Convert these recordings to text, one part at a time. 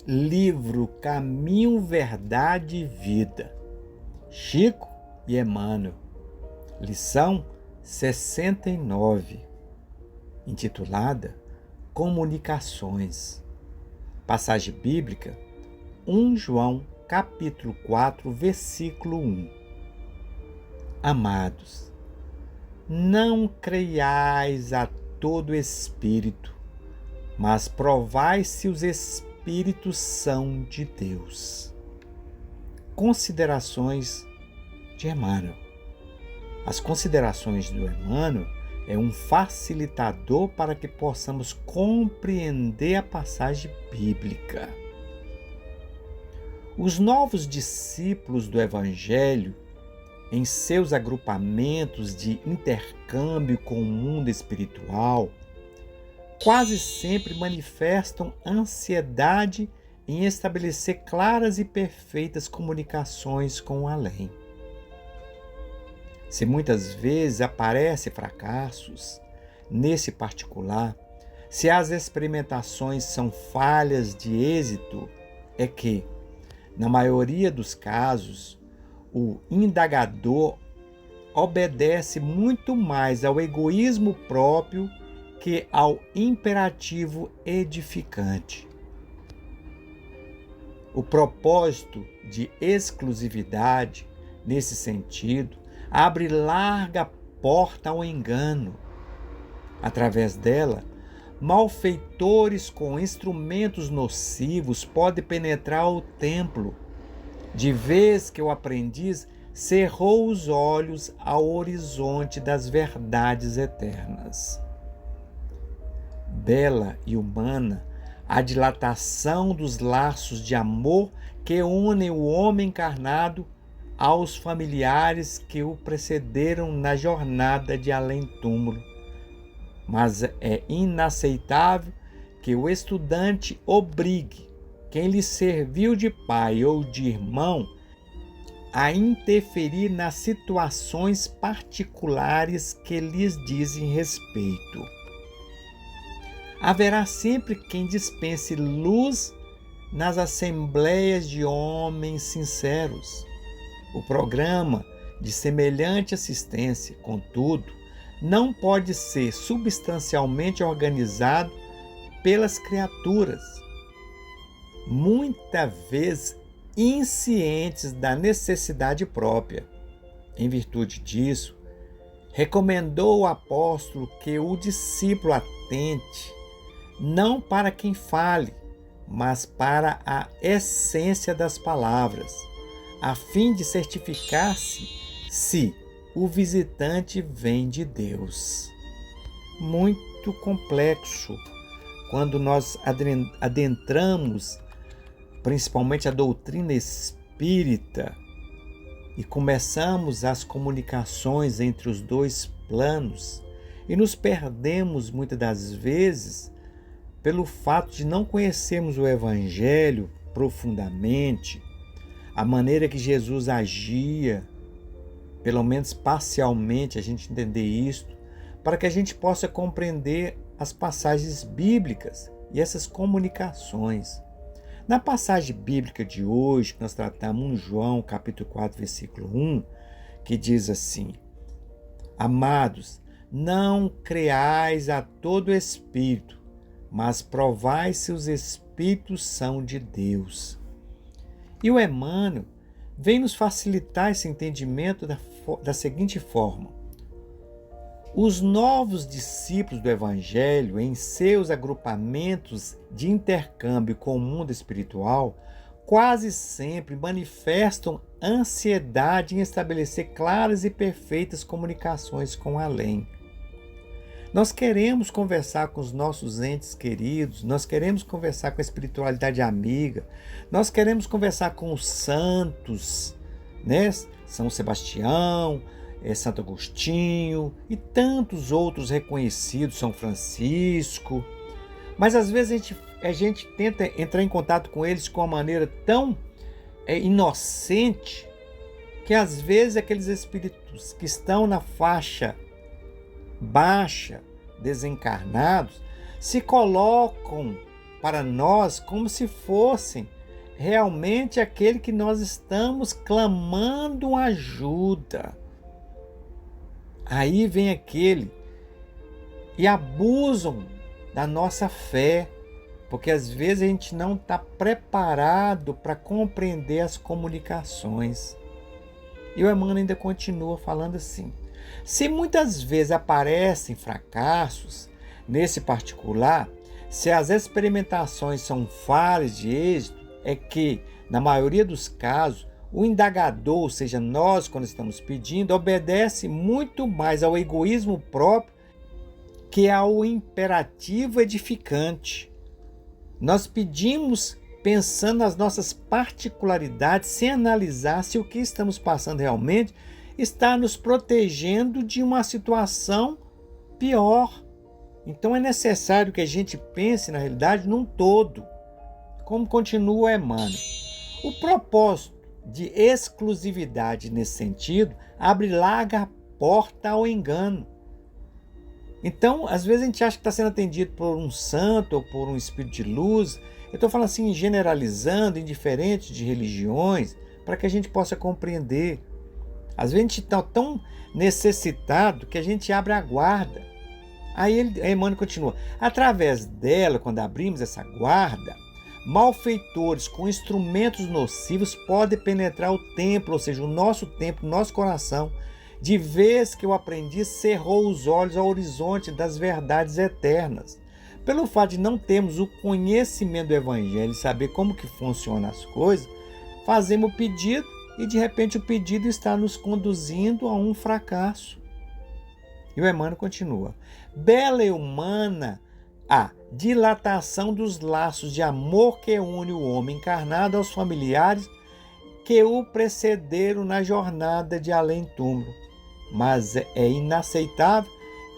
Livro Caminho, Verdade e Vida. Chico e Emmanuel. Lição 69, intitulada Comunicações. Passagem bíblica 1 João, capítulo 4, versículo 1. Amados, não creiais a todo espírito, mas provai se os espíritos são de Deus. Considerações de Emmanuel. As considerações do Emmanuel é um facilitador para que possamos compreender a passagem bíblica. Os novos discípulos do Evangelho, em seus agrupamentos de intercâmbio com o mundo espiritual, quase sempre manifestam ansiedade em estabelecer claras e perfeitas comunicações com o além. Se muitas vezes aparecem fracassos nesse particular, se as experimentações são falhas de êxito, é que, na maioria dos casos, o indagador obedece muito mais ao egoísmo próprio que ao imperativo edificante. O propósito de exclusividade, nesse sentido, abre larga porta ao engano. Através dela, malfeitores com instrumentos nocivos podem penetrar o templo, de vez que o aprendiz cerrou os olhos ao horizonte das verdades eternas. Bela e humana, a dilatação dos laços de amor que unem o homem encarnado aos familiares que o precederam na jornada de além-túmulo. Mas é inaceitável que o estudante obrigue quem lhe serviu de pai ou de irmão a interferir nas situações particulares que lhes dizem respeito. Haverá sempre quem dispense luz nas assembleias de homens sinceros. O programa de semelhante assistência, contudo, não pode ser substancialmente organizado pelas criaturas, muitas vezes inscientes da necessidade própria. Em virtude disso, recomendou o apóstolo que o discípulo atente não para quem fale, mas para a essência das palavras, a fim de certificar-se se o visitante vem de Deus. Muito complexo quando nós adentramos principalmente a doutrina espírita e começamos as comunicações entre os dois planos e nos perdemos muitas das vezes pelo fato de não conhecermos o Evangelho profundamente, a maneira que Jesus agia, pelo menos parcialmente a gente entender isto, para que a gente possa compreender as passagens bíblicas e essas comunicações. Na passagem bíblica de hoje, que nós tratamos em João, capítulo 4, versículo 1, que diz assim: Amados, não creais a todo espírito, mas provai se os espíritos são de Deus. E o Emmanuel vem nos facilitar esse entendimento da seguinte forma: os novos discípulos do Evangelho, em seus agrupamentos de intercâmbio com o mundo espiritual, quase sempre manifestam ansiedade em estabelecer claras e perfeitas comunicações com o além. Nós queremos conversar com os nossos entes queridos, nós queremos conversar com a espiritualidade amiga, nós queremos conversar com os santos, né? São Sebastião, Santo Agostinho e tantos outros reconhecidos, São Francisco. Mas às vezes a gente tenta entrar em contato com eles com uma maneira tão inocente que às vezes aqueles espíritos que estão na faixa baixa, desencarnados, se colocam para nós como se fossem realmente aquele que nós estamos clamando ajuda. Aí vem aquele e abusam da nossa fé, porque às vezes a gente não está preparado para compreender as comunicações. E o Emmanuel ainda continua falando assim: se muitas vezes aparecem fracassos nesse particular, se as experimentações são falhas de êxito, é que, na maioria dos casos, o indagador, ou seja, nós, quando estamos pedindo, obedece muito mais ao egoísmo próprio que ao imperativo edificante. Nós pedimos pensando nas nossas particularidades, sem analisar se o que estamos passando realmente está nos protegendo de uma situação pior. Então é necessário que a gente pense na realidade num todo. Como continua Emmanuel, o propósito de exclusividade nesse sentido abre larga porta ao engano. Então, às vezes a gente acha que está sendo atendido por um santo ou por um espírito de luz. Eu estou falando assim, generalizando, indiferente de religiões, para que a gente possa compreender. Às vezes a gente está tão necessitado que a gente abre a guarda. Aí Emmanuel continua: através dela, quando abrimos essa guarda, malfeitores com instrumentos nocivos podem penetrar o templo, ou seja, o nosso templo, o nosso coração, de vez que o aprendiz cerrou os olhos ao horizonte das verdades eternas. Pelo fato de não termos o conhecimento do Evangelho e saber como que funcionam as coisas, fazemos o pedido e de repente o pedido está nos conduzindo a um fracasso. E o Emmanuel continua: bela e humana a dilatação dos laços de amor que une o homem encarnado aos familiares que o precederam na jornada de além-túmulo. Mas é inaceitável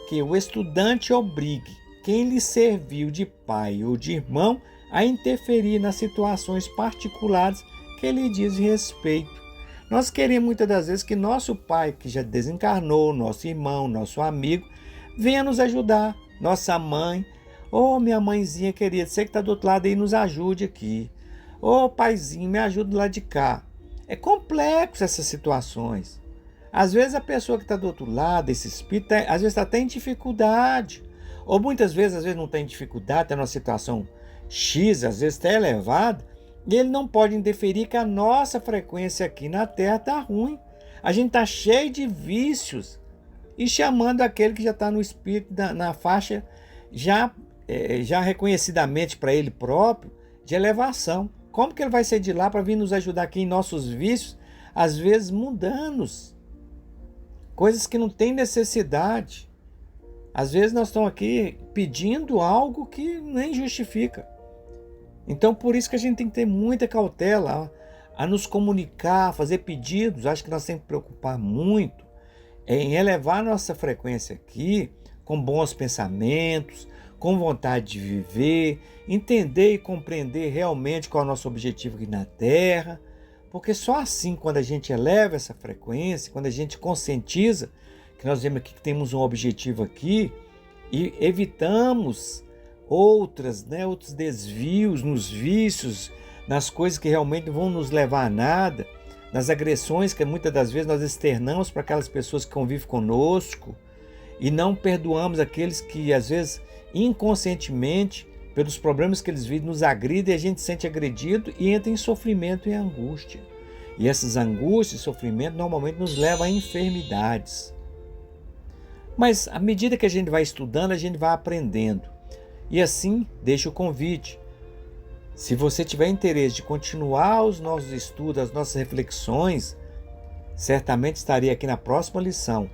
que o estudante obrigue quem lhe serviu de pai ou de irmão a interferir nas situações particulares que lhe dizem respeito. Nós queremos muitas das vezes que nosso pai, que já desencarnou, nosso irmão, nosso amigo, venha nos ajudar. Nossa mãe: ô minha mãezinha querida, você que está do outro lado aí, nos ajude aqui. Ô paizinho, me ajuda do lado de cá. É complexo essas situações. Às vezes a pessoa que está do outro lado, esse espírito, às vezes está até em dificuldade. Ou muitas vezes, às vezes não tem dificuldade, está numa situação X, às vezes está elevada, e ele não pode interferir que a nossa frequência aqui na Terra está ruim. A gente está cheio de vícios e chamando aquele que já está no espírito, na faixa já reconhecidamente para ele próprio de elevação. Como que ele vai ser de lá para vir nos ajudar aqui em nossos vícios, às vezes mundanos, coisas que não tem necessidade. Às vezes nós estamos aqui pedindo algo que nem justifica. Então por isso que a gente tem que ter muita cautela a nos comunicar, a fazer pedidos. Acho que nós temos que preocupar muito em elevar nossa frequência aqui com bons pensamentos, com vontade de viver, entender e compreender realmente qual é o nosso objetivo aqui na Terra, porque só assim, quando a gente eleva essa frequência, quando a gente conscientiza que nós vemos aqui que temos um objetivo aqui e evitamos outros desvios nos vícios, nas coisas que realmente vão nos levar a nada, nas agressões que muitas das vezes nós externamos para aquelas pessoas que convivem conosco e não perdoamos aqueles que às vezes inconscientemente, pelos problemas que eles vivem, nos agridem e a gente se sente agredido e entra em sofrimento e angústia. E essas angústias e sofrimento normalmente nos levam a enfermidades. Mas à medida que a gente vai estudando, a gente vai aprendendo. E assim, deixa o convite. Se você tiver interesse de continuar os nossos estudos, as nossas reflexões, certamente estarei aqui na próxima lição.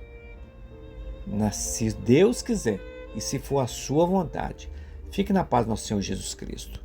Se Deus quiser e se for a sua vontade. Fique na paz do nosso Senhor Jesus Cristo.